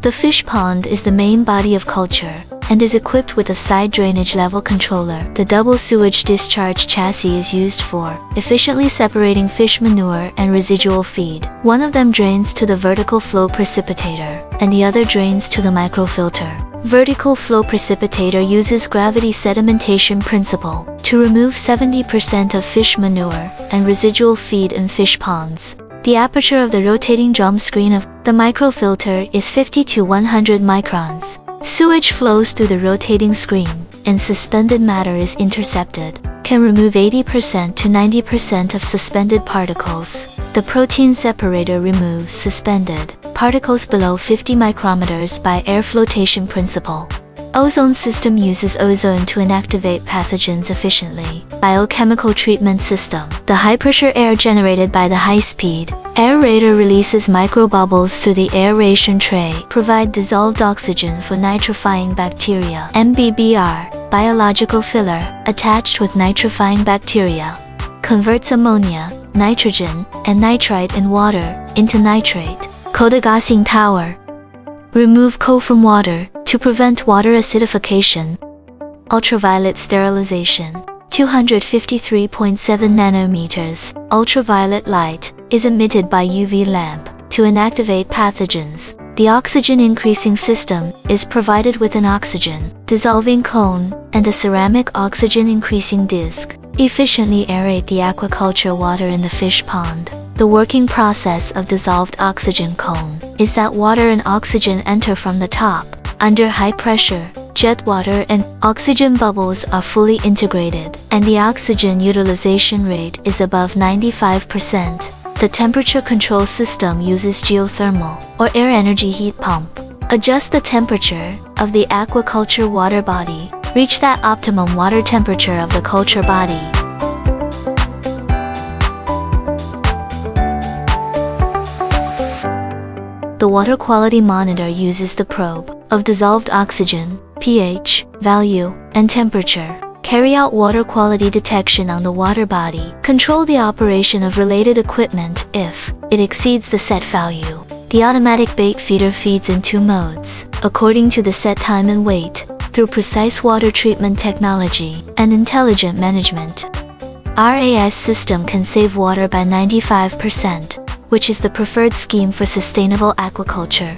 The fish pond is the main body of culture, and is equipped with a side drainage level controller. The double sewage discharge chassis is used for efficiently separating fish manure and residual feed. One of them drains to the vertical flow precipitator, and the other drains to the microfilter. Vertical flow precipitator uses gravity sedimentation principle to remove 70% of fish manure and residual feed in fish ponds. The aperture of the rotating drum screen of the microfilter is 50 to 100 microns. Sewage flows through the rotating screen, and suspended matter is intercepted. Can remove 80% to 90% of suspended particles. The protein separator removes suspended particles below 50 micrometers by air flotation principle. Ozone system uses ozone to inactivate pathogens efficiently. Biochemical treatment system. The high-pressure air generated by the high-speed aerator releases microbubbles through the aeration tray, provide dissolved oxygen for nitrifying bacteria. MBBR, biological filler, attached with nitrifying bacteria. Converts ammonia, nitrogen, and nitrite in water into nitrate. Codegassing tower. Remove coal from water to prevent water acidification. Ultraviolet sterilization. 253.7 nanometers. Ultraviolet light is emitted by UV lamp to inactivate pathogens. The oxygen increasing system is provided with an oxygen dissolving cone and a ceramic oxygen increasing disc. Efficiently aerate the aquaculture water in the fish pond. The working process of dissolved oxygen cone is that water and oxygen enter from the top. Under high pressure, jet water and oxygen bubbles are fully integrated, and the oxygen utilization rate is above 95%. The temperature control system uses geothermal or air energy heat pump. Adjust the temperature of the aquaculture water body. Reach that optimum water temperature of the culture body. The water quality monitor uses the probe of dissolved oxygen, pH, value, and temperature. Carry out water quality detection on the water body. Control the operation of related equipment if it exceeds the set value. The automatic bait feeder feeds in 2 modes, according to the set time and weight, through precise water treatment technology and intelligent management. RAS system can save water by 95%. Which is the preferred scheme for sustainable aquaculture.